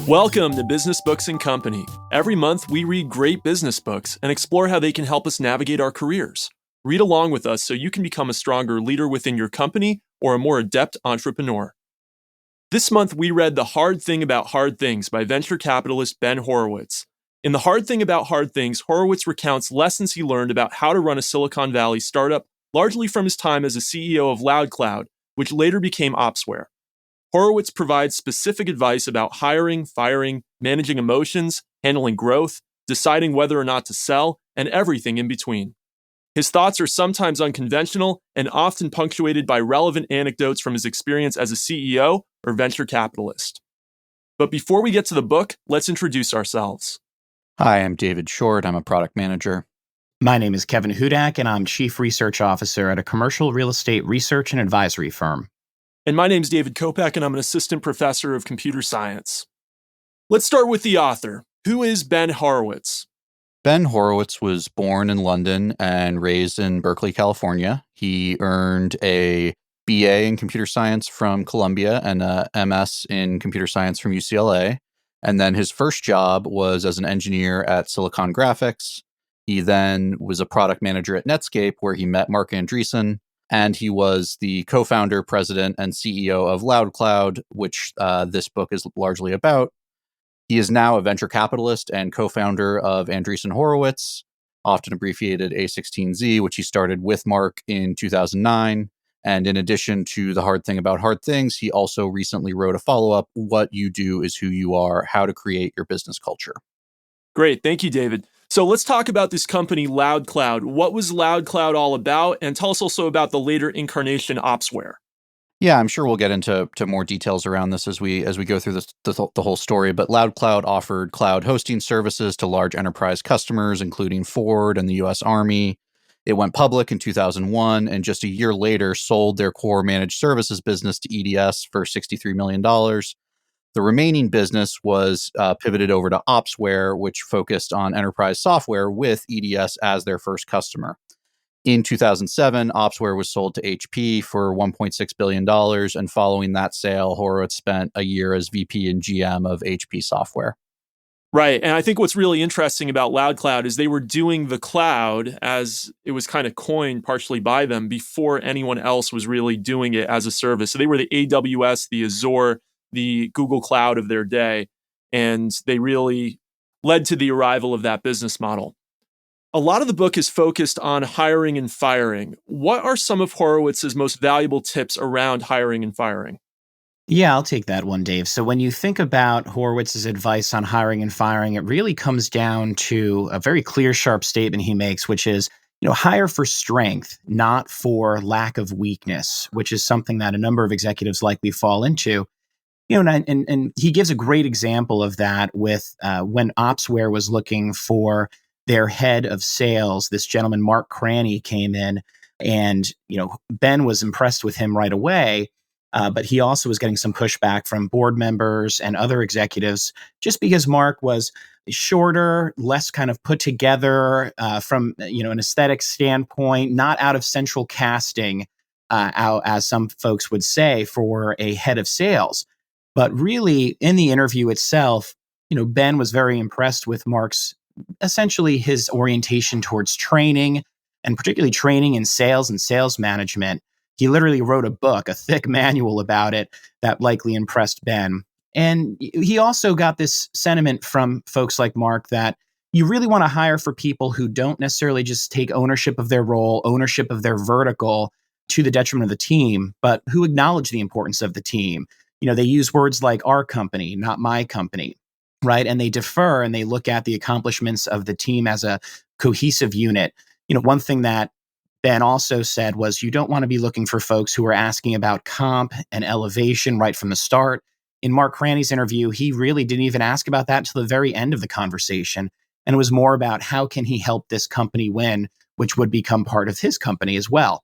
Welcome to Business Books and Company. Every month, we read great business books and explore how they can help us navigate our careers. Read along with us so you can become a stronger leader within your company or a more adept entrepreneur. This month, we read The Hard Thing About Hard Things by venture capitalist Ben Horowitz. In The Hard Thing About Hard Things, Horowitz recounts lessons he learned about how to run a Silicon Valley startup, largely from his time as a CEO of Loudcloud, which later became Opsware. Horowitz provides specific advice about hiring, firing, managing emotions, handling growth, deciding whether or not to sell, and everything in between. His thoughts are sometimes unconventional and often punctuated by relevant anecdotes from his experience as a CEO or venture capitalist. But before we get to the book, let's introduce ourselves. Hi, I'm David Short. I'm a product manager. My name is Kevin Hudak, and I'm Chief Research Officer at a commercial real estate research and advisory firm. And my name's David Kopak, and I'm an assistant professor of computer science. Let's start with the author. Who is Ben Horowitz? Ben Horowitz was born in London and raised in Berkeley, California. He earned a BA in computer science from Columbia and a MS in computer science from UCLA. And then his first job was as an engineer at Silicon Graphics. He then was a product manager at Netscape, where he met Mark Andreessen. And he was the co-founder, president, and CEO of Loudcloud, which this book is largely about. He is now a venture capitalist and co-founder of Andreessen Horowitz, often abbreviated A16Z, which he started with Mark in 2009. And in addition to The Hard Thing About Hard Things, he also recently wrote a follow-up, What You Do Is Who You Are, How to Create Your Business Culture. Great. Thank you, David. So let's talk about this company, Loudcloud. What was Loudcloud all about? And tell us also about the later incarnation, Opsware. Yeah, I'm sure we'll get into more details around this as we go through the whole story. But Loudcloud offered cloud hosting services to large enterprise customers, including Ford and the U.S. Army. It went public in 2001, and just a year later sold their core managed services business to EDS for $63 million. The remaining business was pivoted over to Opsware, which focused on enterprise software with EDS as their first customer. In 2007, Opsware was sold to HP for $1.6 billion, and following that sale, Horowitz spent a year as VP and GM of HP Software. Right, and I think what's really interesting about Loudcloud is they were doing the cloud, as it was kind of coined partially by them, before anyone else was really doing it as a service. So they were the AWS, the Azure, the Google Cloud of their day, and they really led to the arrival of that business model. A lot of the book is focused on hiring and firing. What are some of Horowitz's most valuable tips around hiring and firing? Yeah, I'll take that one, Dave. So when you think about Horowitz's advice on hiring and firing, it really comes down to a very clear, sharp statement he makes, which is, hire for strength, not for lack of weakness, which is something that a number of executives likely fall into. And he gives a great example of that with when Opsware was looking for their head of sales. This gentleman, Mark Cranny, came in, and Ben was impressed with him right away. But he also was getting some pushback from board members and other executives, just because Mark was shorter, less kind of put together from an aesthetic standpoint, not out of central casting, out as some folks would say, for a head of sales. But really, in the interview itself, Ben was very impressed with Mark's, essentially his orientation towards training, and particularly training in sales and sales management. He literally wrote a book, a thick manual about it, that likely impressed Ben. And he also got this sentiment from folks like Mark that you really want to hire for people who don't necessarily just take ownership of their role, ownership of their vertical to the detriment of the team, but who acknowledge the importance of the team. They use words like our company, not my company, right? And they defer and they look at the accomplishments of the team as a cohesive unit. One thing that Ben also said was you don't want to be looking for folks who are asking about comp and elevation right from the start. In Mark Cranny's interview, he really didn't even ask about that until the very end of the conversation. And it was more about how can he help this company win, which would become part of his company as well.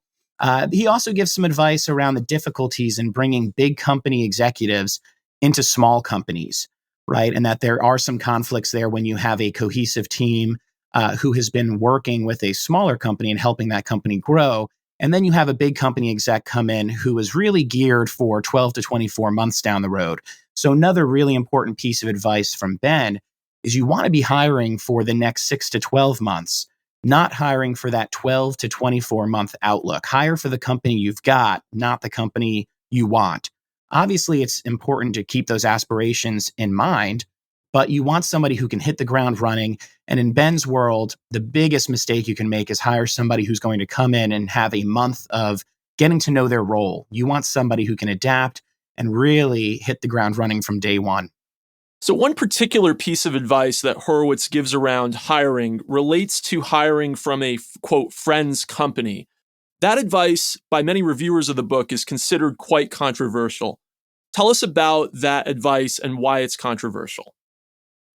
He also gives some advice around the difficulties in bringing big company executives into small companies, right? And that there are some conflicts there when you have a cohesive team who has been working with a smaller company and helping that company grow. And then you have a big company exec come in who is really geared for 12 to 24 months down the road. So another really important piece of advice from Ben is you want to be hiring for the next 6 to 12 months, not hiring for that 12 to 24-month outlook. Hire for the company you've got, not the company you want. Obviously, it's important to keep those aspirations in mind, but you want somebody who can hit the ground running. And in Ben's world, the biggest mistake you can make is hire somebody who's going to come in and have a month of getting to know their role. You want somebody who can adapt and really hit the ground running from day one. So, one particular piece of advice that Horowitz gives around hiring relates to hiring from a, quote, friend's company. That advice, by many reviewers of the book, is considered quite controversial. Tell us about that advice and why it's controversial.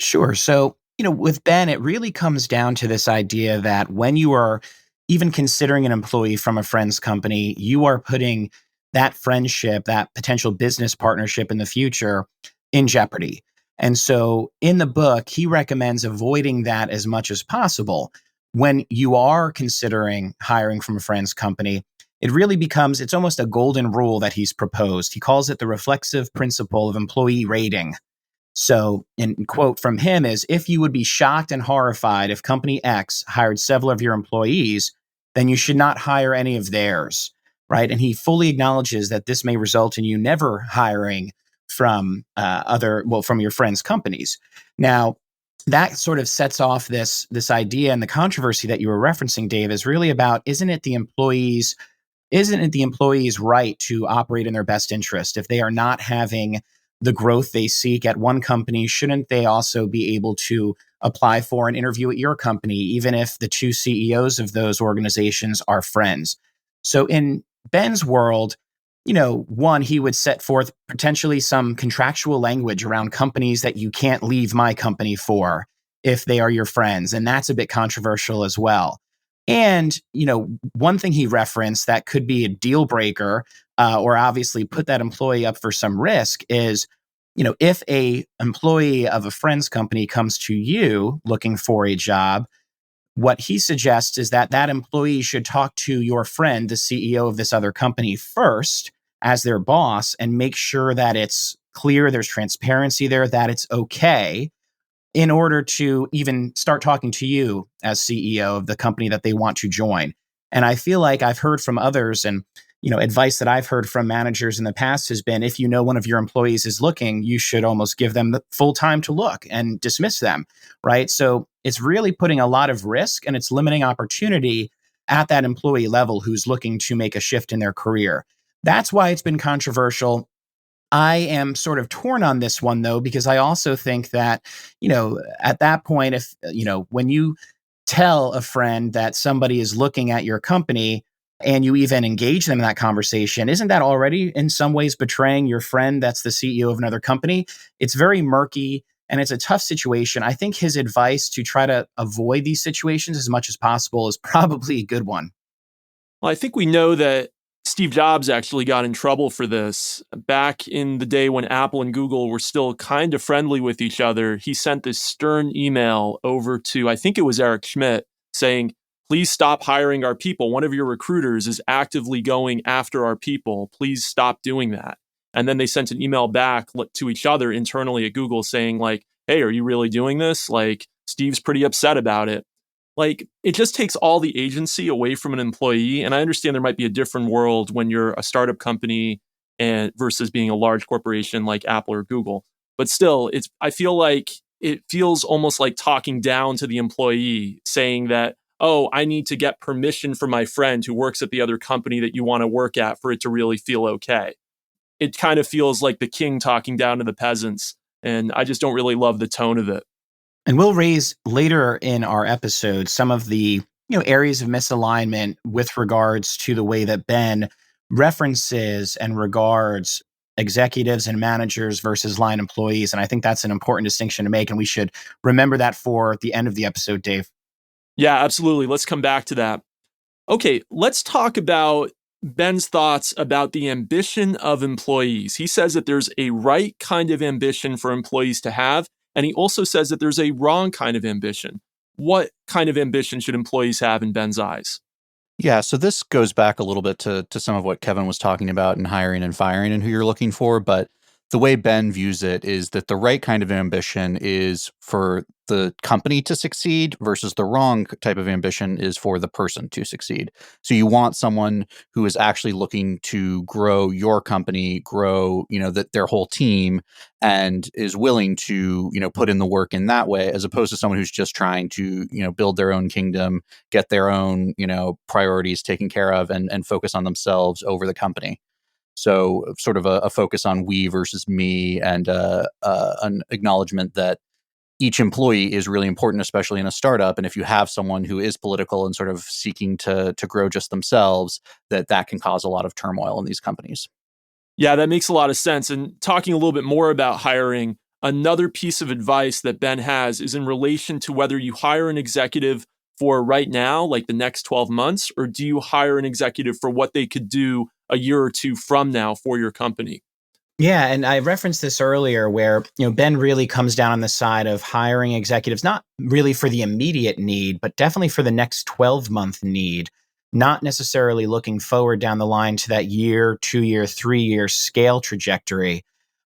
Sure. So, with Ben, it really comes down to this idea that when you are even considering an employee from a friend's company, you are putting that friendship, that potential business partnership in the future in jeopardy. And so in the book, he recommends avoiding that as much as possible. When you are considering hiring from a friend's company, it really becomes, it's almost a golden rule that he's proposed. He calls it the reflexive principle of employee rating. So, in quote from him is, if you would be shocked and horrified if company X hired several of your employees, then you should not hire any of theirs, right? And he fully acknowledges that this may result in you never hiring from from your friends' companies. Now, that sort of sets off this idea, and the controversy that you were referencing, Dave, is really about, isn't it the employees' right to operate in their best interest? If they are not having the growth they seek at one company, shouldn't they also be able to apply for an interview at your company, even if the two CEOs of those organizations are friends? So in Ben's world, one, he would set forth potentially some contractual language around companies that you can't leave my company for if they are your friends. And that's a bit controversial as well. And, one thing he referenced that could be a deal breaker, or obviously put that employee up for some risk is, if a employee of a friend's company comes to you looking for a job, what he suggests is that that employee should talk to your friend, the CEO of this other company, first as their boss, and make sure that it's clear, there's transparency there, that it's okay, in order to even start talking to you as CEO of the company that they want to join. And I feel like I've heard from others, and advice that I've heard from managers in the past has been, if one of your employees is looking, you should almost give them the full time to look and dismiss them, right? So it's really putting a lot of risk, and it's limiting opportunity at that employee level who's looking to make a shift in their career. That's why it's been controversial. I am sort of torn on this one, though, because I also think that, at that point, if, when you tell a friend that somebody is looking at your company and you even engage them in that conversation, isn't that already in some ways betraying your friend that's the CEO of another company? It's very murky and it's a tough situation. I think his advice to try to avoid these situations as much as possible is probably a good one. Well, I think we know that Steve Jobs actually got in trouble for this. Back in the day when Apple and Google were still kind of friendly with each other, he sent this stern email over to, I think it was Eric Schmidt, saying, please stop hiring our people. One of your recruiters is actively going after our people. Please stop doing that. And then they sent an email back to each other internally at Google saying, like, hey, are you really doing this? Like, Steve's pretty upset about it. Like, it just takes all the agency away from an employee. And I understand there might be a different world when you're a startup company and versus being a large corporation like Apple or Google. But still, I feel like it feels almost like talking down to the employee, saying that, oh, I need to get permission from my friend who works at the other company that you want to work at for it to really feel okay. It kind of feels like the king talking down to the peasants. And I just don't really love the tone of it. And we'll raise later in our episode some of the areas of misalignment with regards to the way that Ben references and regards executives and managers versus line employees. And I think that's an important distinction to make. And we should remember that for the end of the episode, Dave. Yeah, absolutely. Let's come back to that. Okay, let's talk about Ben's thoughts about the ambition of employees. He says that there's a right kind of ambition for employees to have. And he also says that there's a wrong kind of ambition. What kind of ambition should employees have in Ben's eyes? Yeah, so this goes back a little bit to some of what Kevin was talking about in hiring and firing and who you're looking for. But the way Ben views it is that the right kind of ambition is for the company to succeed versus the wrong type of ambition is for the person to succeed. So you want someone who is actually looking to grow your company, grow, their whole team, and is willing to, put in the work in that way, as opposed to someone who's just trying to, build their own kingdom, get their own, priorities taken care of and focus on themselves over the company. So sort of a focus on we versus me, and an acknowledgement that each employee is really important, especially in a startup. And if you have someone who is political and sort of seeking to grow just themselves, that can cause a lot of turmoil in these companies. Yeah, that makes a lot of sense. And talking a little bit more about hiring, another piece of advice that Ben has is in relation to whether you hire an executive for right now, like the next 12 months, or do you hire an executive for what they could do a year or two from now for your company? Yeah, and I referenced this earlier where, Ben really comes down on the side of hiring executives, not really for the immediate need, but definitely for the next 12-month need, not necessarily looking forward down the line to that year, 2-year, 3-year scale trajectory.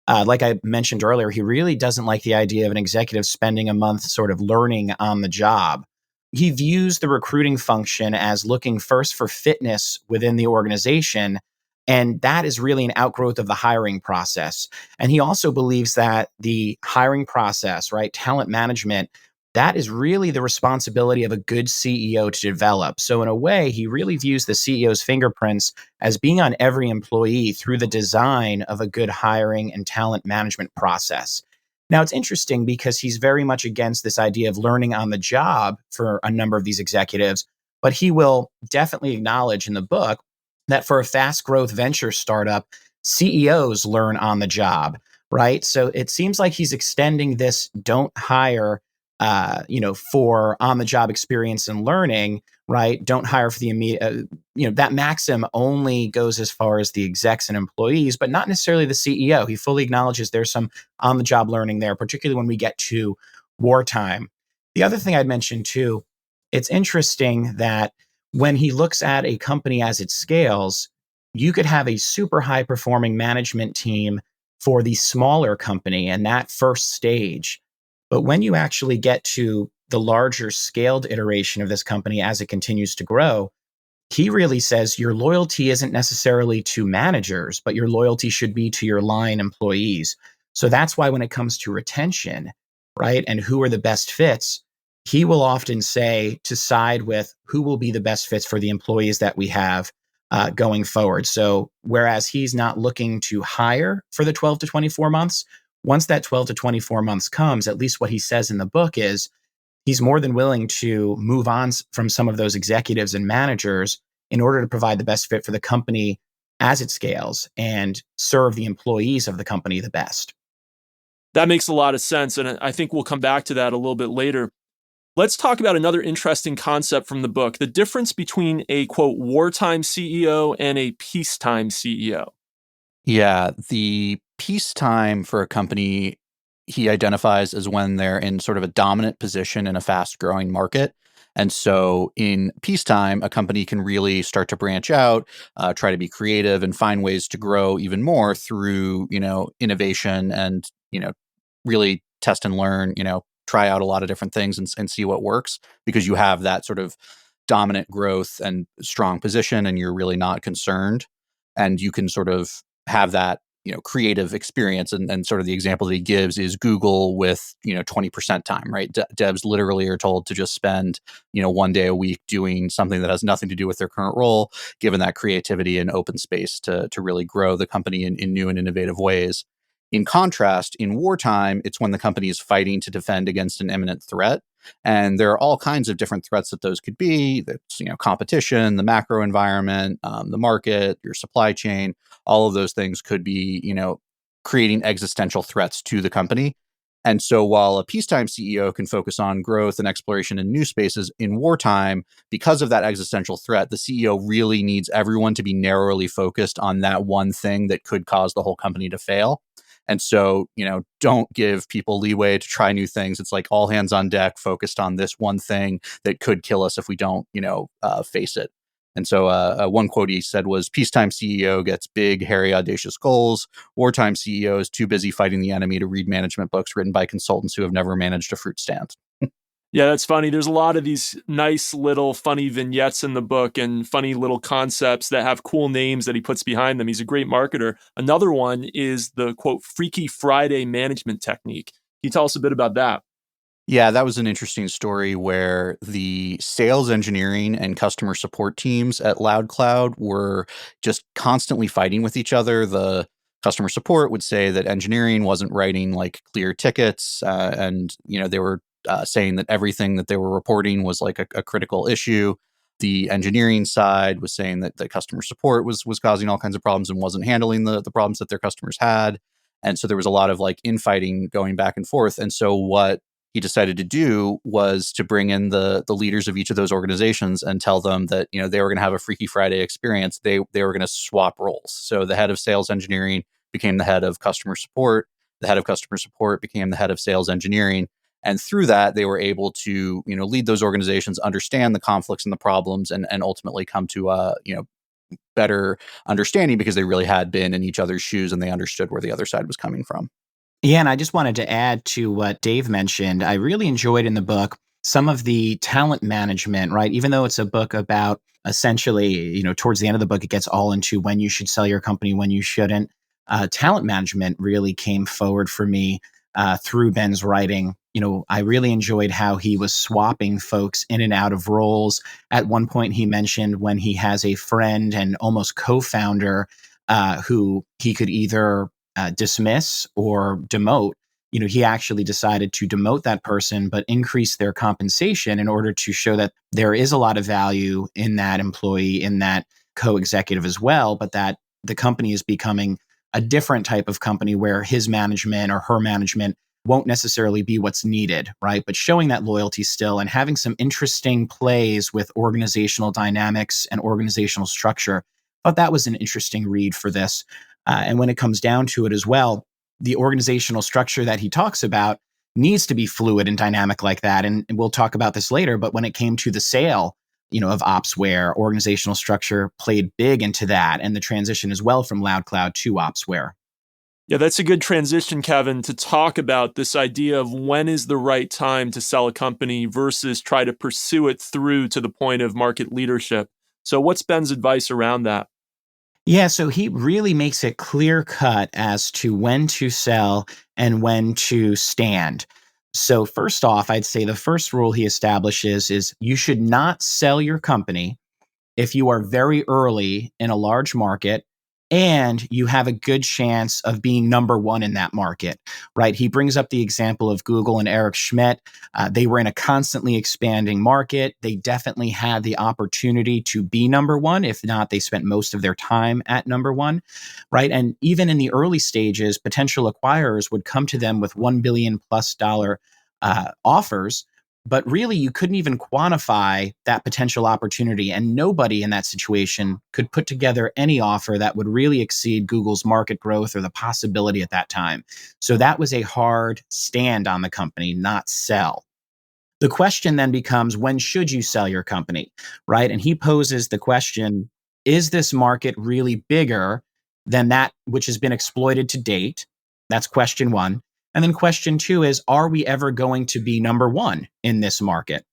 Like I mentioned earlier, he really doesn't like the idea of an executive spending a month sort of learning on the job. He views the recruiting function as looking first for fitness within the organization. And that is really an outgrowth of the hiring process. And he also believes that the hiring process, right, talent management, that is really the responsibility of a good CEO to develop. So, in a way, he really views the CEO's fingerprints as being on every employee through the design of a good hiring and talent management process. Now, it's interesting because he's very much against this idea of learning on the job for a number of these executives, but he will definitely acknowledge in the book that for a fast growth venture startup, CEOs learn on the job, right? So it seems like he's extending this don't hire, for on the job experience and learning, right? Don't hire for the immediate, that maxim only goes as far as the execs and employees, but not necessarily the CEO. He fully acknowledges there's some on the job learning there, particularly when we get to wartime. The other thing I'd mention too, it's interesting that when he looks at a company as it scales, you could have a super high performing management team for the smaller company and that first stage. But when you actually get to the larger scaled iteration of this company as it continues to grow, he really says your loyalty isn't necessarily to managers, but your loyalty should be to your line employees. So that's why when it comes to retention, right, and who are the best fits, he will often say to side with who will be the best fits for the employees that we have going forward. So whereas he's not looking to hire for the 12 to 24 months, once that 12 to 24 months comes, at least what he says in the book is he's more than willing to move on from some of those executives and managers in order to provide the best fit for the company as it scales and serve the employees of the company the best. That makes a lot of sense. And I think we'll come back to that a little bit later. Let's talk about another interesting concept from the book, the difference between a, quote, wartime CEO and a peacetime CEO. Yeah, the peacetime for a company he identifies as when they're in sort of a dominant position in a fast-growing market. And so in peacetime, a company can really start to branch out, try to be creative, and find ways to grow even more through, innovation and, really test and learn, try out a lot of different things and see what works, because you have that sort of dominant growth and strong position and you're really not concerned. And you can sort of have that creative experience, and sort of the example that he gives is Google with 20% time, right? Devs literally are told to just spend 1 day a week doing something that has nothing to do with their current role, given that creativity and open space to really grow the company in new and innovative ways. In contrast, in wartime, it's when the company is fighting to defend against an imminent threat. And there are all kinds of different threats that those could be. That's, competition, the macro environment, the market, your supply chain. All of those things could be, creating existential threats to the company. And so while a peacetime CEO can focus on growth and exploration in new spaces, in wartime, because of that existential threat, the CEO really needs everyone to be narrowly focused on that one thing that could cause the whole company to fail. And so, don't give people leeway to try new things. It's like all hands on deck, focused on this one thing that could kill us if we don't, face it. And so one quote he said was, "Peacetime CEO gets big, hairy, audacious goals. Wartime CEO is too busy fighting the enemy to read management books written by consultants who have never managed a fruit stand." Yeah, that's funny. There's a lot of these nice little funny vignettes in the book and funny little concepts that have cool names that he puts behind them. He's a great marketer. Another one is the quote, Freaky Friday management technique. Can you tell us a bit about that? Yeah, that was an interesting story where the sales engineering and customer support teams at Loudcloud were just constantly fighting with each other. The customer support would say that engineering wasn't writing like clear tickets, and they were saying that everything that they were reporting was like a critical issue. The engineering side was saying that the customer support was causing all kinds of problems and wasn't handling the problems that their customers had. And so there was a lot of like infighting going back and forth. And so what he decided to do was to bring in the leaders of each of those organizations and tell them that they were going to have a Freaky Friday experience. They were going to swap roles. So the head of sales engineering became the head of customer support. The head of customer support became the head of sales engineering. And through that, they were able to lead those organizations, understand the conflicts and the problems, and ultimately come to better understanding because they really had been in each other's shoes and they understood where the other side was coming from. Yeah, and I just wanted to add to what Dave mentioned. I really enjoyed in the book some of the talent management, right? Even though it's a book about essentially, towards the end of the book, it gets all into when you should sell your company, when you shouldn't. Talent management really came forward for me through Ben's writing. I really enjoyed how he was swapping folks in and out of roles. At one point, he mentioned when he has a friend and almost co-founder who he could either dismiss or demote. He actually decided to demote that person, but increase their compensation in order to show that there is a lot of value in that employee, in that co-executive as well, but that the company is becoming a different type of company where his management or her management won't necessarily be what's needed, right? But showing that loyalty still and having some interesting plays with organizational dynamics and organizational structure. I thought that was an interesting read for this. And when it comes down to it as well, the organizational structure that he talks about needs to be fluid and dynamic like that. And we'll talk about this later, but when it came to the sale, of Opsware, organizational structure played big into that and the transition as well from Loudcloud to Opsware. Yeah, that's a good transition, Kevin, to talk about this idea of when is the right time to sell a company versus try to pursue it through to the point of market leadership. So what's Ben's advice around that? Yeah, so he really makes it clear cut as to when to sell and when to stand. So, first off, I'd say the first rule he establishes is you should not sell your company if you are very early in a large market and you have a good chance of being number one in that market, right? He brings up the example of Google and Eric Schmidt. They were in a constantly expanding market. They definitely had the opportunity to be number one. If not, they spent most of their time at number one, right? And even in the early stages, potential acquirers would come to them with $1 billion plus offers. But really, you couldn't even quantify that potential opportunity. And nobody in that situation could put together any offer that would really exceed Google's market growth or the possibility at that time. So that was a hard stand on the company, not sell. The question then becomes, when should you sell your company, right? And he poses the question, is this market really bigger than that which has been exploited to date? That's question one. And then question two is, are we ever going to be number one in this market?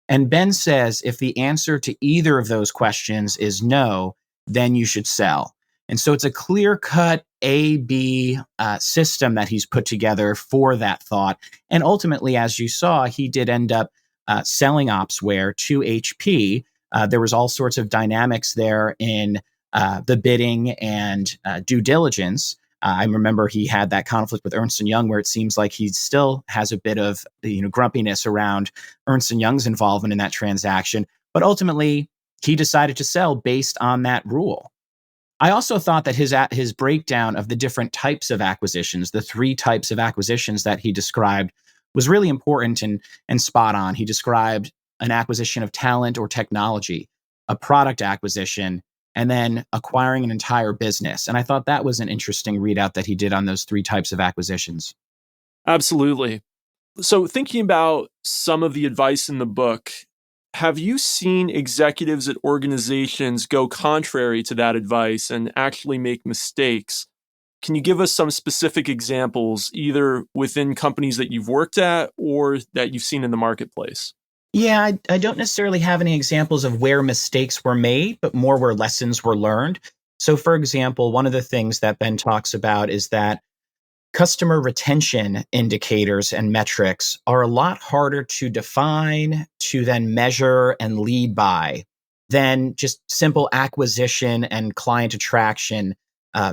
And Ben says, if the answer to either of those questions is no, then you should sell. And so it's a clear-cut A-B system that he's put together for that thought. And ultimately, as you saw, he did end up selling Opsware to HP. There was all sorts of dynamics there in the bidding and due diligence. I remember he had that conflict with Ernst & Young where it seems like he still has a bit of grumpiness around Ernst & Young's involvement in that transaction. But ultimately, he decided to sell based on that rule. I also thought that his breakdown of the different types of acquisitions, the three types of acquisitions that he described, was really important and spot on. He described an acquisition of talent or technology, a product acquisition, and then acquiring an entire business. And I thought that was an interesting readout that he did on those three types of acquisitions. Absolutely. So thinking about some of the advice in the book, Have you seen executives at organizations go contrary to that advice and actually make mistakes? Can you give us some specific examples, either within companies that you've worked at or that you've seen in the marketplace? Yeah, I don't necessarily have any examples of where mistakes were made, but more where lessons were learned. So, for example, one of the things that Ben talks about is that customer retention indicators and metrics are a lot harder to define, to then measure and lead by than just simple acquisition and client attraction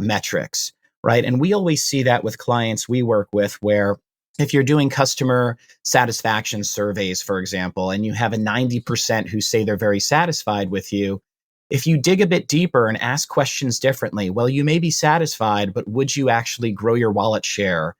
metrics, right? And we always see that with clients we work with, where if you're doing customer satisfaction surveys, for example, and you have a 90% who say they're very satisfied with you, if you dig a bit deeper and ask questions differently, well, you may be satisfied, but would you actually grow your wallet share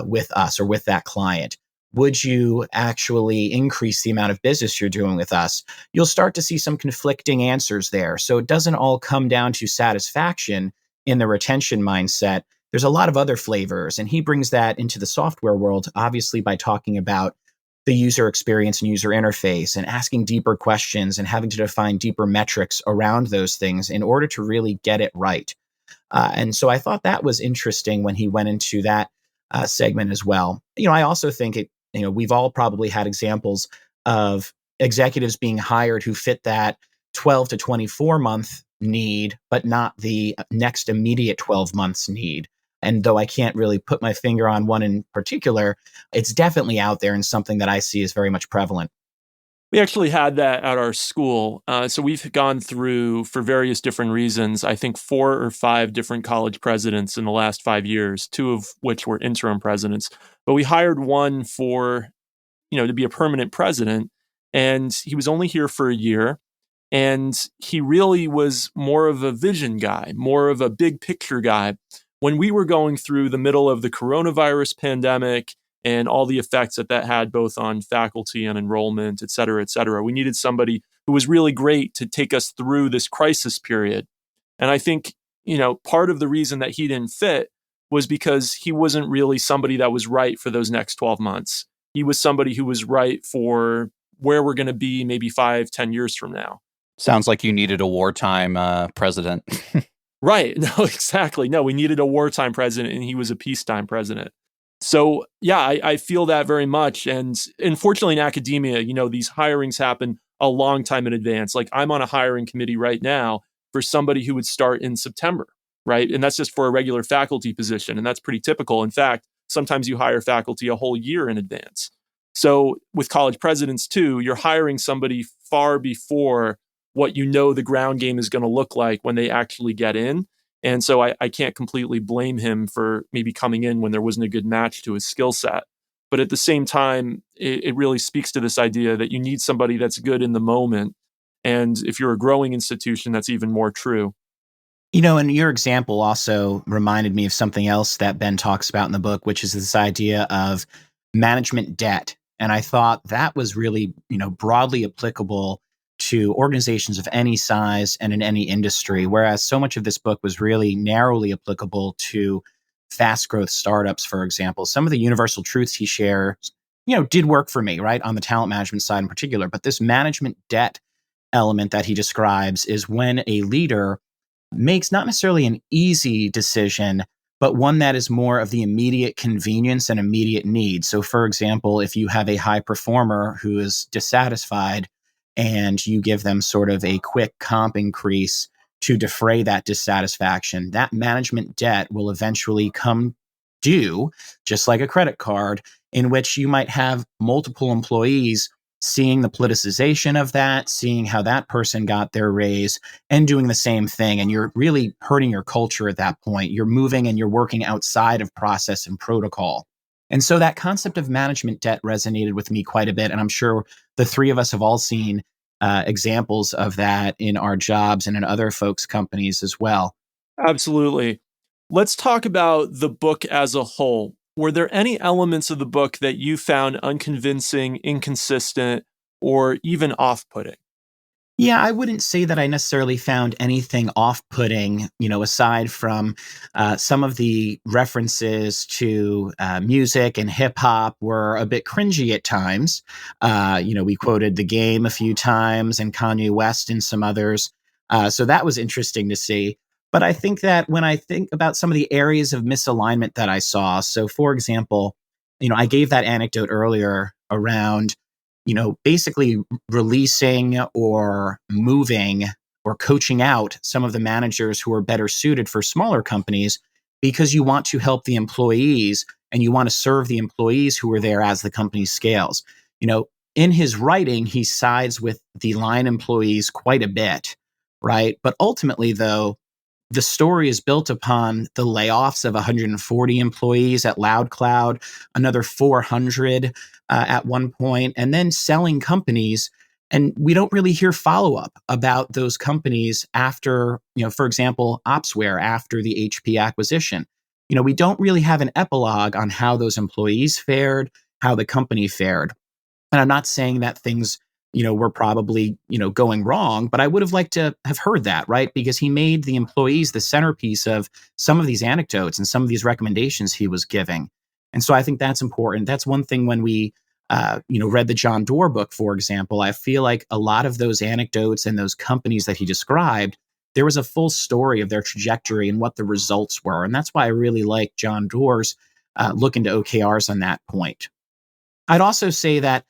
with us or with that client? Would you actually increase the amount of business you're doing with us? You'll start to see some conflicting answers there. So it doesn't all come down to satisfaction in the retention mindset. There's a lot of other flavors, and he brings that into the software world, obviously, by talking about the user experience and user interface and asking deeper questions and having to define deeper metrics around those things in order to really get it right. And so I thought that was interesting when he went into that segment as well. I also think we've all probably had examples of executives being hired who fit that 12 to 24 month need, but not the next immediate 12 months need. And though I can't really put my finger on one in particular, it's definitely out there and something that I see is very much prevalent. We actually had that at our school. So we've gone through, for various different reasons, I think 4 or 5 different college presidents in the last 5 years, 2 of which were interim presidents. But we hired one to be a permanent president. And he was only here for a year. And he really was more of a vision guy, more of a big picture guy. When we were going through the middle of the coronavirus pandemic and all the effects that had both on faculty and enrollment, et cetera, we needed somebody who was really great to take us through this crisis period. And I think, part of the reason that he didn't fit was because he wasn't really somebody that was right for those next 12 months. He was somebody who was right for where we're going to be maybe 5, 10 years from now. Sounds like you needed a wartime president. Right. No, exactly. No, we needed a wartime president and he was a peacetime president. So yeah, I feel that very much. And unfortunately in academia, these hirings happen a long time in advance. Like I'm on a hiring committee right now for somebody who would start in September, right? And that's just for a regular faculty position. And that's pretty typical. In fact, sometimes you hire faculty a whole year in advance. So with college presidents too, you're hiring somebody far before what the ground game is going to look like when they actually get in. And so I can't completely blame him for maybe coming in when there wasn't a good match to his skill set. But at the same time, it really speaks to this idea that you need somebody that's good in the moment. And if you're a growing institution, that's even more true. And your example also reminded me of something else that Ben talks about in the book, which is this idea of management debt. And I thought that was really, broadly applicable to organizations of any size and in any industry, whereas so much of this book was really narrowly applicable to fast growth startups, for example. Some of the universal truths he shares, did work for me, right, on the talent management side in particular. But this management debt element that he describes is when a leader makes not necessarily an easy decision, but one that is more of the immediate convenience and immediate need. So, for example, if you have a high performer who is dissatisfied and you give them sort of a quick comp increase to defray that dissatisfaction, that management debt will eventually come due, just like a credit card, in which you might have multiple employees seeing the politicization of that, seeing how that person got their raise and doing the same thing. And you're really hurting your culture at that point. You're moving and you're working outside of process and protocol. And so that concept of management debt resonated with me quite a bit. And I'm sure the three of us have all seen examples of that in our jobs and in other folks' companies as well. Absolutely. Let's talk about the book as a whole. Were there any elements of the book that you found unconvincing, inconsistent, or even off-putting? Yeah, I wouldn't say that I necessarily found anything off-putting, aside from some of the references to music and hip hop were a bit cringy at times. We quoted The Game a few times and Kanye West and some others. So that was interesting to see. But I think that when I think about some of the areas of misalignment that I saw, so for example, I gave that anecdote earlier around basically releasing or moving or coaching out some of the managers who are better suited for smaller companies because you want to help the employees and you want to serve the employees who are there as the company scales. You know, in his writing, he sides with the line employees quite a bit, right? But ultimately, though, the story is built upon the layoffs of 140 employees at Loudcloud, another 400 at one point, and then selling companies. And we don't really hear follow up about those companies after, for example, Opsware after the HP acquisition. We don't really have an epilogue on how those employees fared, how the company fared. And I'm not saying that things, were probably, going wrong, but I would have liked to have heard that, right? Because he made the employees the centerpiece of some of these anecdotes and some of these recommendations he was giving. And so I think that's important. That's one thing when we, read the John Doerr book, for example. I feel like a lot of those anecdotes and those companies that he described, there was a full story of their trajectory and what the results were. And that's why I really like John Doerr's look into OKRs on that point. I'd also say that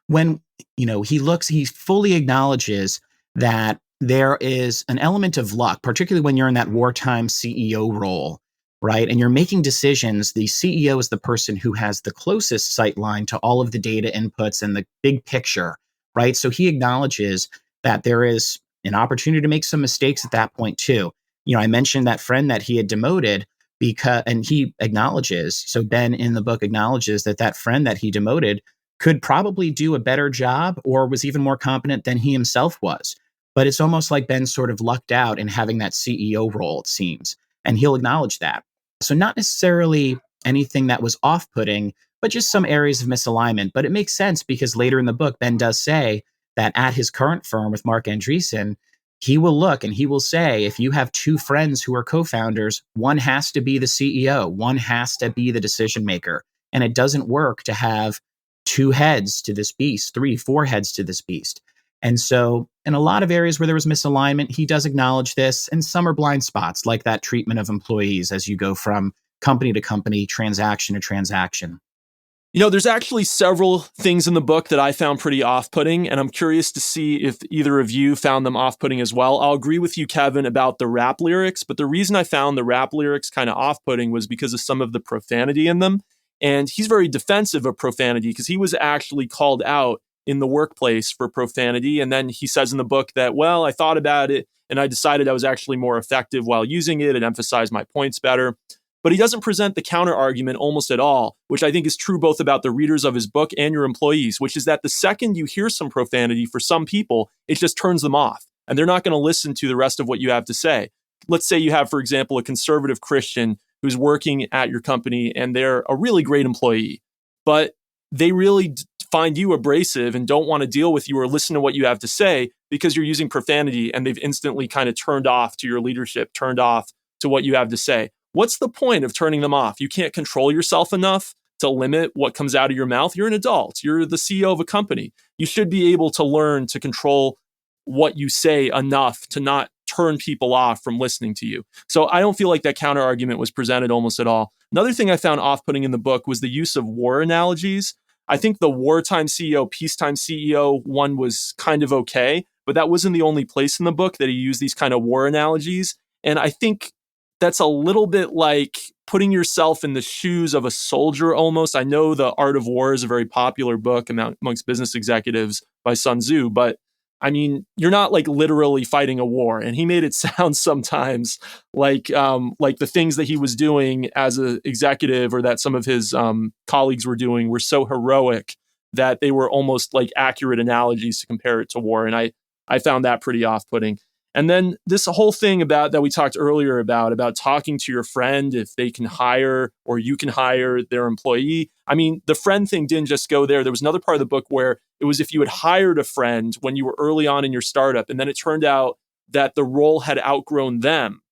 when he fully acknowledges that there is an element of luck, particularly when you're in that wartime CEO role, right? And you're making decisions. The CEO is the person who has the closest sight line to all of the data inputs and the big picture, right? So he acknowledges that there is an opportunity to make some mistakes at that point too. I mentioned that friend that he had demoted and he acknowledges, so Ben in the book acknowledges that friend that he demoted could probably do a better job or was even more competent than he himself was. But it's almost like Ben sort of lucked out in having that CEO role, it seems. And he'll acknowledge that. So not necessarily anything that was off-putting, but just some areas of misalignment. But it makes sense because later in the book, Ben does say that at his current firm with Mark Andreessen, he will look and he will say, if you have two friends who are co-founders, one has to be the CEO, one has to be the decision maker. And it doesn't work to have two heads to this beast, 3, 4 heads to this beast. And so in a lot of areas where there was misalignment, he does acknowledge this, and some are blind spots, like that treatment of employees as you go from company to company, transaction to transaction. There's actually several things in the book that I found pretty off-putting, and I'm curious to see if either of you found them off-putting as well. I'll agree with you, Kevin, about the rap lyrics, but the reason I found the rap lyrics kind of off-putting was because of some of the profanity in them. And he's very defensive of profanity because he was actually called out in the workplace for profanity. And then he says in the book that, well, I thought about it and I decided I was actually more effective while using it. It emphasized my points better. But he doesn't present the counter argument almost at all, which I think is true both about the readers of his book and your employees, which is that the second you hear some profanity for some people, it just turns them off and they're not going to listen to the rest of what you have to say. Let's say you have, for example, a conservative Christian who's working at your company and they're a really great employee, but they really find you abrasive and don't want to deal with you or listen to what you have to say because you're using profanity and they've instantly kind of turned off to your leadership, turned off to what you have to say. What's the point of turning them off? You can't control yourself enough to limit what comes out of your mouth. You're an adult. You're the CEO of a company. You should be able to learn to control what you say enough to not turn people off from listening to you. So I don't feel like that counter argument was presented almost at all. Another thing I found off-putting in the book was the use of war analogies. I think the wartime CEO, peacetime CEO one was kind of okay, but that wasn't the only place in the book that he used these kind of war analogies. And I think that's a little bit like putting yourself in the shoes of a soldier almost. I know The Art of War is a very popular book amongst business executives by Sun Tzu, but I mean, you're not like literally fighting a war. And he made it sound sometimes like the things that he was doing as an executive or that some of his colleagues were doing were so heroic that they were almost like accurate analogies to compare it to war. And I found that pretty off-putting. And then this whole thing about that we talked earlier about talking to your friend if they can hire or you can hire their employee. I mean, the friend thing didn't just go there. There was another part of the book where it was if you had hired a friend when you were early on in your startup, and then it turned out that the role had outgrown them,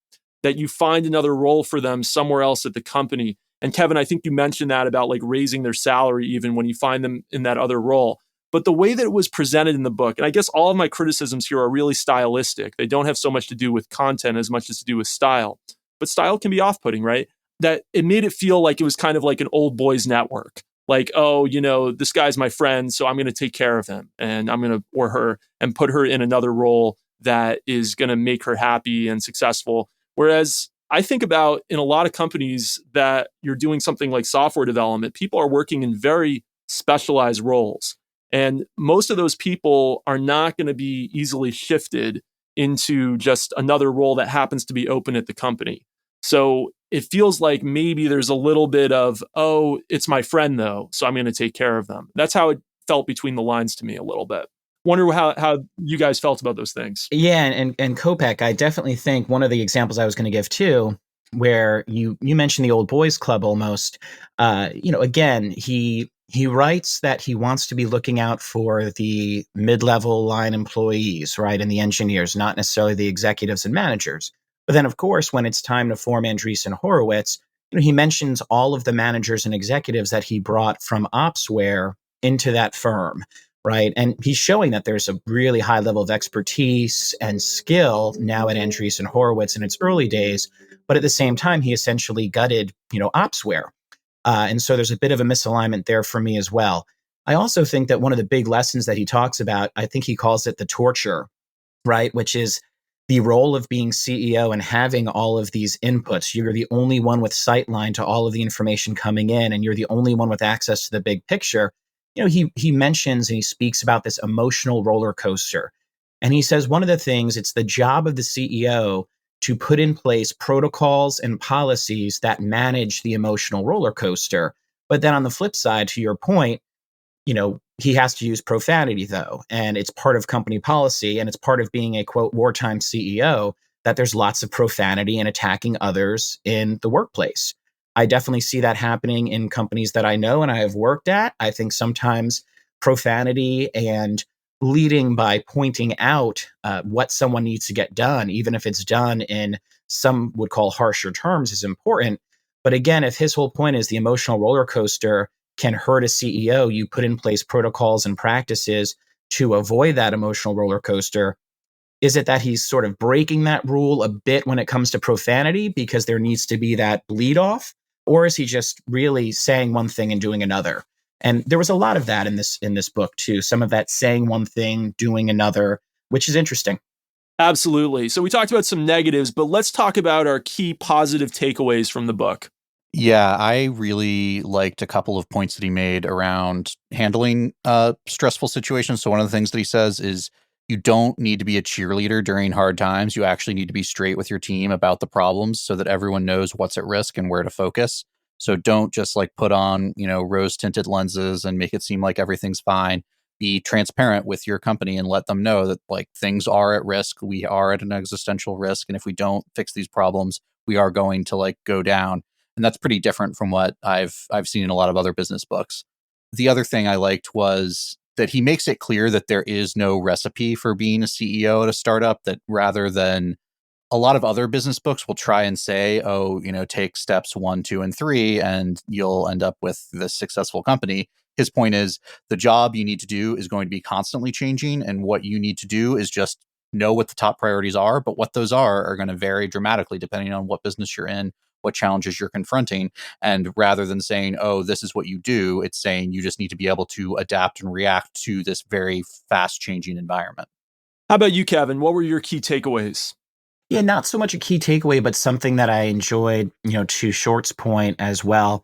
that you find another role for them somewhere else at the company. And Kevin, I think you mentioned that about like raising their salary even when you find them in that other role. But the way that it was presented in the book, and I guess all of my criticisms here are really stylistic. They don't have so much to do with content as much as to do with style. But style can be off-putting, right? That it made it feel like it was kind of like an old boys network. Like, oh, this guy's my friend, so I'm going to take care of him and I'm going to, or her, and put her in another role that is going to make her happy and successful. Whereas I think about in a lot of companies that you're doing something like software development, people are working in very specialized roles. And most of those people are not going to be easily shifted into just another role that happens to be open at the company. So it feels like maybe there's a little bit of, oh, it's my friend though, so I'm going to take care of them. That's how it felt between the lines to me a little bit. Wonder how you guys felt about those things. Yeah, and Kopek, I definitely think one of the examples I was going to give too, where you mentioned the old boys club almost. Again, he writes that he wants to be looking out for the mid-level line employees, right, and the engineers, not necessarily the executives and managers. But then, of course, when it's time to form Andreessen Horowitz, he mentions all of the managers and executives that he brought from Opsware into that firm, right? And he's showing that there's a really high level of expertise and skill now at Andreessen Horowitz in its early days. But at the same time, he essentially gutted, Opsware. And so there's a bit of a misalignment there for me as well. I also think that one of the big lessons that he talks about, I think he calls it the torture, right? Which is the role of being CEO and having all of these inputs. You're the only one with sightline to all of the information coming in, and you're the only one with access to the big picture. He mentions and he speaks about this emotional roller coaster. And he says one of the things, it's the job of the CEO to put in place protocols and policies that manage the emotional roller coaster. But then on the flip side, to your point, he has to use profanity though. And it's part of company policy and it's part of being a quote wartime CEO that there's lots of profanity and attacking others in the workplace. I definitely see that happening in companies that I know and I have worked at. I think sometimes profanity and leading by pointing out what someone needs to get done, even if it's done in some would call harsher terms, is important. But again, if his whole point is the emotional roller coaster can hurt a CEO, you put in place protocols and practices to avoid that emotional roller coaster. Is it that he's sort of breaking that rule a bit when it comes to profanity because there needs to be that bleed off? Or is he just really saying one thing and doing another? And there was a lot of that in this book too. Some of that saying one thing, doing another, which is interesting. Absolutely. So we talked about some negatives, but let's talk about our key positive takeaways from the book. Yeah, I really liked a couple of points that he made around handling stressful situations. So one of the things that he says is you don't need to be a cheerleader during hard times. You actually need to be straight with your team about the problems so that everyone knows what's at risk and where to focus. So don't just like put on, rose tinted lenses and make it seem like everything's fine. Be transparent with your company and let them know that like things are at risk. We are at an existential risk. And if we don't fix these problems, we are going to like go down. And that's pretty different from what I've seen in a lot of other business books. The other thing I liked was that he makes it clear that there is no recipe for being a CEO at a startup, that rather than a lot of other business books will try and say, take steps 1, 2, and 3, and you'll end up with this successful company. His point is the job you need to do is going to be constantly changing. And what you need to do is just know what the top priorities are. But what those are going to vary dramatically depending on what business you're in, what challenges you're confronting. And rather than saying, oh, this is what you do, it's saying you just need to be able to adapt and react to this very fast changing environment. How about you, Kevin? What were your key takeaways? Yeah, not so much a key takeaway, but something that I enjoyed, to Short's point as well,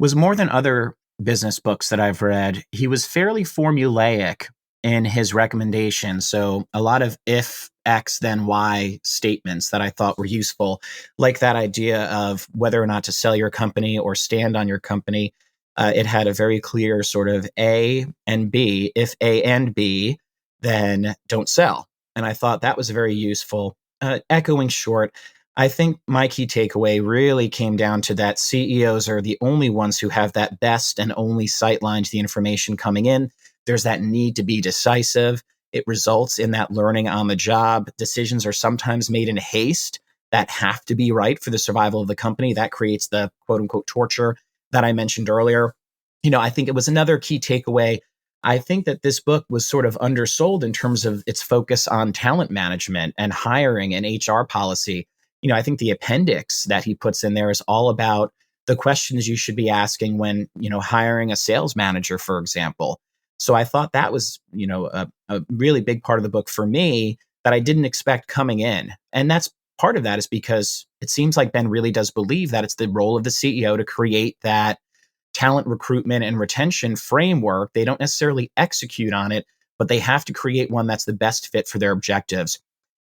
was more than other business books that I've read. He was fairly formulaic in his recommendations. So a lot of if X, then Y statements that I thought were useful, like that idea of whether or not to sell your company or stand on your company. It had a very clear sort of A and B. If A and B, then don't sell. And I thought that was very useful. Echoing short, I think my key takeaway really came down to that CEOs are the only ones who have that best and only sightline to the information coming in. There's that need to be decisive. It results in that learning on the job. Decisions are sometimes made in haste that have to be right for the survival of the company. That creates the quote unquote torture that I mentioned earlier. I think it was another key takeaway. I think that this book was sort of undersold in terms of its focus on talent management and hiring and HR policy. I think the appendix that he puts in there is all about the questions you should be asking when, hiring a sales manager, for example. So I thought that was, a really big part of the book for me that I didn't expect coming in. And that's part of that is because it seems like Ben really does believe that it's the role of the CEO to create that talent recruitment and retention framework. They don't necessarily execute on it, but they have to create one that's the best fit for their objectives.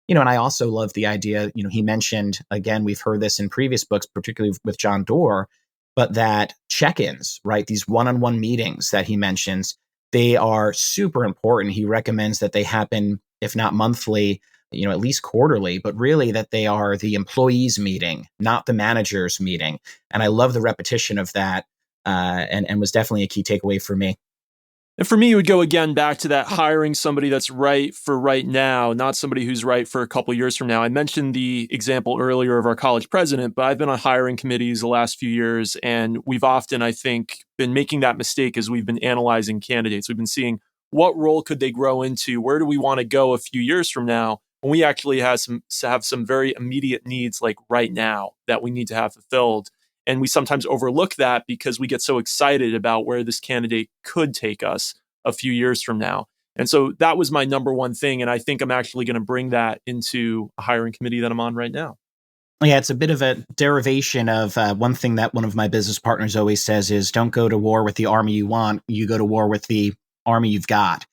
And I also love the idea, he mentioned, again, we've heard this in previous books, particularly with John Doerr, but that check-ins, right? These one-on-one meetings that he mentions, they are super important. He recommends that they happen, if not monthly, at least quarterly, but really that they are the employees meeting, not the managers meeting. And I love the repetition of that. And was definitely a key takeaway for me. And for me, it would go again back to that hiring somebody that's right for right now, not somebody who's right for a couple of years from now. I mentioned the example earlier of our college president, but I've been on hiring committees the last few years, and we've often, I think, been making that mistake as we've been analyzing candidates. We've been seeing what role could they grow into? Where do we want to go a few years from now? When we actually have some very immediate needs like right now that we need to have fulfilled. And we sometimes overlook that because we get so excited about where this candidate could take us a few years from now. And so that was my number one thing. And I think I'm actually going to bring that into a hiring committee that I'm on right now. Yeah, it's a bit of a derivation of one thing that one of my business partners always says is don't go to war with the army you want, you go to war with the army you've got.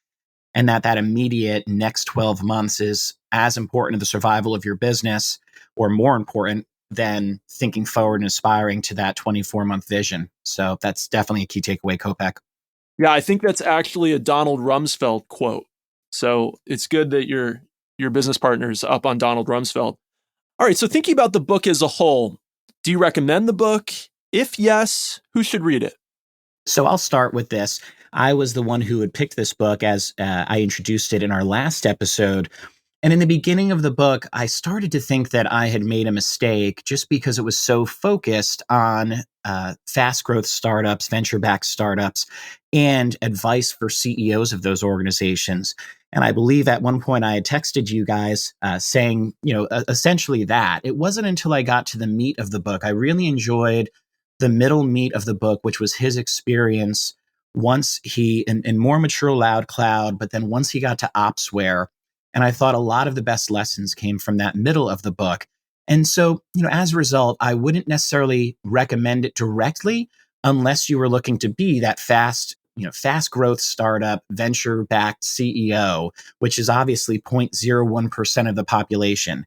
And that immediate next 12 months is as important to the survival of your business or more important than thinking forward and aspiring to that 24-month vision. So that's definitely a key takeaway, Kopek. Yeah, I think that's actually a Donald Rumsfeld quote. So it's good that your business partner's up on Donald Rumsfeld. All right, so thinking about the book as a whole, do you recommend the book? If yes, who should read it? So I'll start with this. I was the one who had picked this book as I introduced it in our last episode. And in the beginning of the book, I started to think that I had made a mistake just because it was so focused on fast growth startups, venture-backed startups, and advice for CEOs of those organizations. And I believe at one point I had texted you guys saying, essentially that. It wasn't until I got to the meat of the book. I really enjoyed the middle meat of the book, which was his experience once he, in more mature Loudcloud, but then once he got to Opsware. And I thought a lot of the best lessons came from that middle of the book. And so, as a result, I wouldn't necessarily recommend it directly unless you were looking to be that fast growth startup, venture-backed CEO, which is obviously 0.01% of the population.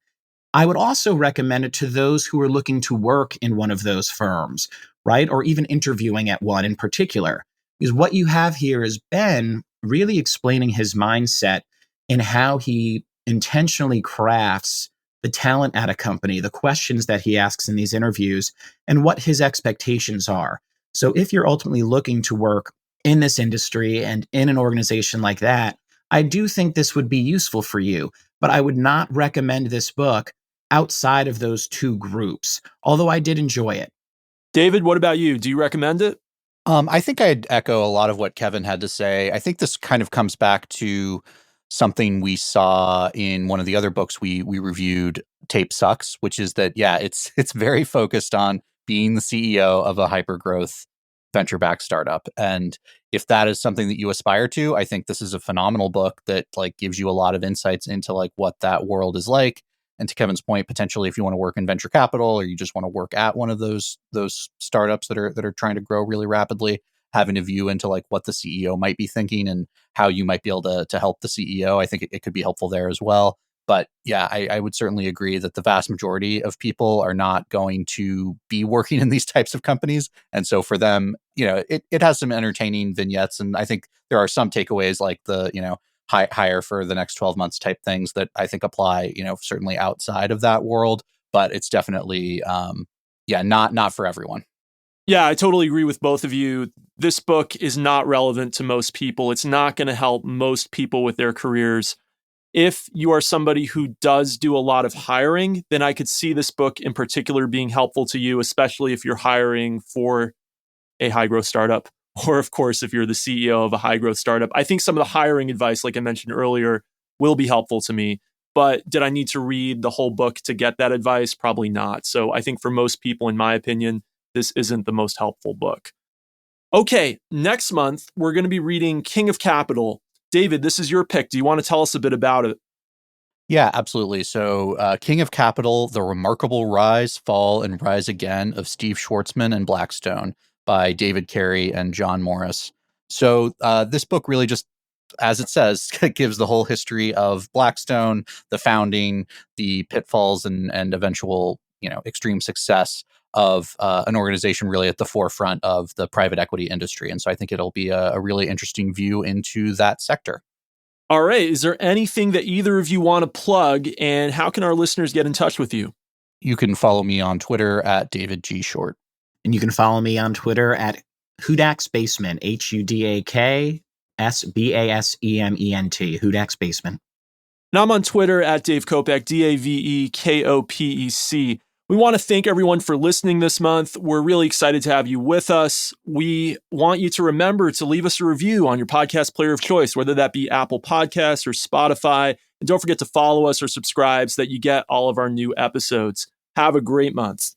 I would also recommend it to those who are looking to work in one of those firms, right? Or even interviewing at one in particular. Because what you have here is Ben really explaining his mindset and how he intentionally crafts the talent at a company, the questions that he asks in these interviews, and what his expectations are. So if you're ultimately looking to work in this industry and in an organization like that, I do think this would be useful for you, but I would not recommend this book outside of those two groups, although I did enjoy it. David, what about you? Do you recommend it? I think I'd echo a lot of what Kevin had to say. I think this kind of comes back to something we saw in one of the other books we reviewed, Tape Sucks, which is that, it's very focused on being the CEO of a hyper-growth venture-backed startup. And if that is something that you aspire to, I think this is a phenomenal book that gives you a lot of insights into what that world is like. And to Kevin's point, potentially if you want to work in venture capital or you just want to work at one of those startups that are trying to grow really rapidly, having a view into what the CEO might be thinking and how you might be able to help the CEO, I think it could be helpful there as well. But I would certainly agree that the vast majority of people are not going to be working in these types of companies. And so for them, it has some entertaining vignettes. And I think there are some takeaways like the, hire for the next 12 months type things that I think apply, certainly outside of that world. But it's definitely, not for everyone. Yeah, I totally agree with both of you. This book is not relevant to most people. It's not going to help most people with their careers. If you are somebody who does do a lot of hiring, then I could see this book in particular being helpful to you, especially if you're hiring for a high growth startup, or of course, if you're the CEO of a high growth startup. I think some of the hiring advice, like I mentioned earlier, will be helpful to me. But did I need to read the whole book to get that advice? Probably not. So I think for most people, in my opinion, this isn't the most helpful book. Okay, next month, we're going to be reading King of Capital. David, this is your pick. Do you want to tell us a bit about it? Yeah, absolutely. So King of Capital, The Remarkable Rise, Fall, and Rise Again of Steve Schwartzman and Blackstone by David Carey and John Morris. So this book really just, as it says, gives the whole history of Blackstone, the founding, the pitfalls and eventual, extreme success of an organization really at the forefront of the private equity industry. And so I think it'll be a really interesting view into that sector. All right. Is there anything that either of you want to plug, and how can our listeners get in touch with you? You can follow me on Twitter at David G. Short. And you can follow me on Twitter at Hudak's Basement, HUDAKSBASEMENT, Hudak's Basement. And I'm on Twitter at Dave Kopec, DAVEKOPEC. We want to thank everyone for listening this month. We're really excited to have you with us. We want you to remember to leave us a review on your podcast player of choice, whether that be Apple Podcasts or Spotify. And don't forget to follow us or subscribe so that you get all of our new episodes. Have a great month.